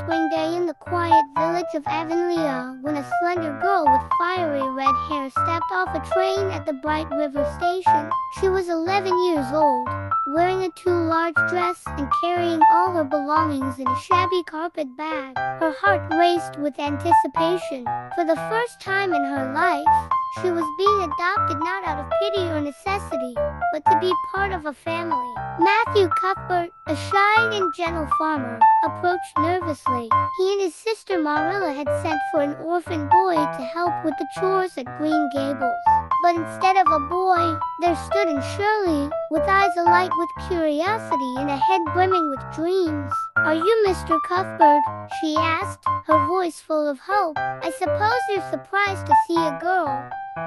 spring day in the quiet village of Avonlea when a slender girl with fiery red hair stepped off a train at the Bright River station. She was 11 years old, wearing a too large dress and carrying all her belongings in a shabby carpet bag. Her heart raced with anticipation. For the first time in her life, she was being adopted not out of pity or necessity, but to be part of a family. Matthew Cuthbert, a shy and gentle farmer, approached nervously. He and his sister Marilla had sent for an orphan boy to help with the chores at Green Gables. But instead of a boy, there stood Anne Shirley, with eyes alight with curiosity and a head brimming with dreams. "Are you Mr. Cuthbert?" she asked, her voice full of hope. "I suppose you're surprised to see a girl,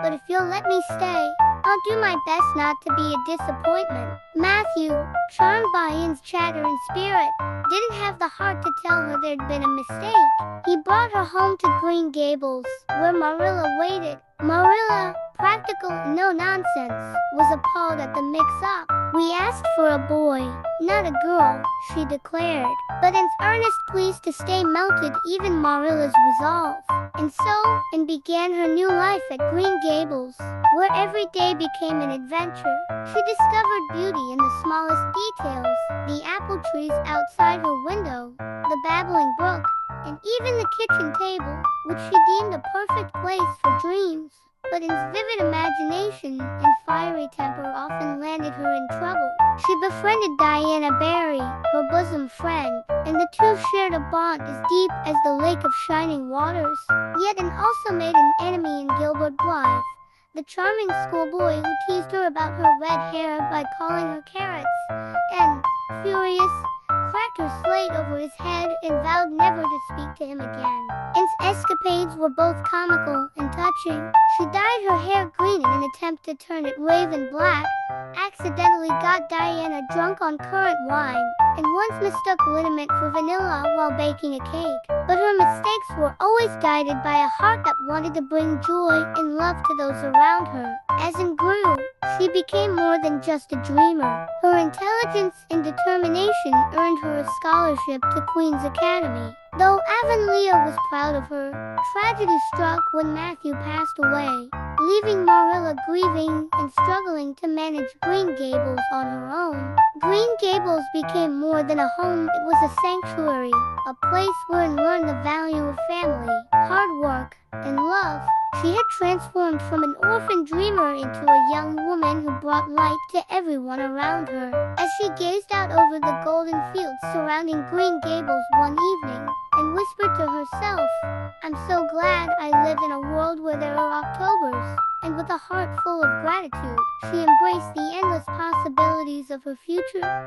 but if you'll let me stay, I'll do my best not to be a disappointment." Matthew, charmed by Anne's chatter and spirit, didn't have the heart to tell her there'd been a mistake. He brought her home to Green Gables, where Marilla waited. Marilla, practical and no nonsense, was appalled at the mix-up. "We asked for a boy, not a girl," she declared. But Anne's earnest pleas to stay melted even Marilla's resolve. And so, Anne began her new life at Green Gables, where every day became an adventure. She discovered beauty in the smallest details, the apple trees outside her window, the babbling brook, and even the kitchen table, which she deemed a perfect place for dreams. But Anne's vivid imagination and fiery temper often landed her in trouble. She befriended Diana Barry, her bosom friend, and the two shared a bond as deep as the Lake of Shining Waters. Yet Anne also made an enemy in Gilbert Blythe, the charming schoolboy who teased her about her red hair by calling her carrots, and, furious, cracked her slate over his head and vowed never to speak to him again. Anne's escapades were both comical and touching. She dyed her hair green in an attempt to turn it raven black, accidentally got Diana drunk on currant wine, and once mistook liniment for vanilla while baking a cake. But her mistakes were always guided by a heart that wanted to bring joy and love to those around her. As Anne grew, she became more than just a dreamer. Her intelligence and determination earned her a scholarship to Queen's Academy. Though Avonlea was proud of her, tragedy struck when Matthew passed away, leaving Marilla grieving and struggling to manage Green Gables on her own. Green Gables became more than a home. It was a sanctuary, a place where Anne learned the value of family, hard work, and love. She had transformed from an orphan dreamer into a young woman who brought light to everyone around her. As she gazed out over the golden fields surrounding Green Gables one evening, and whispered to herself, "I'm so glad I live in a world where there are Octobers." And with a heart full of gratitude, she embraced the endless possibilities of her future.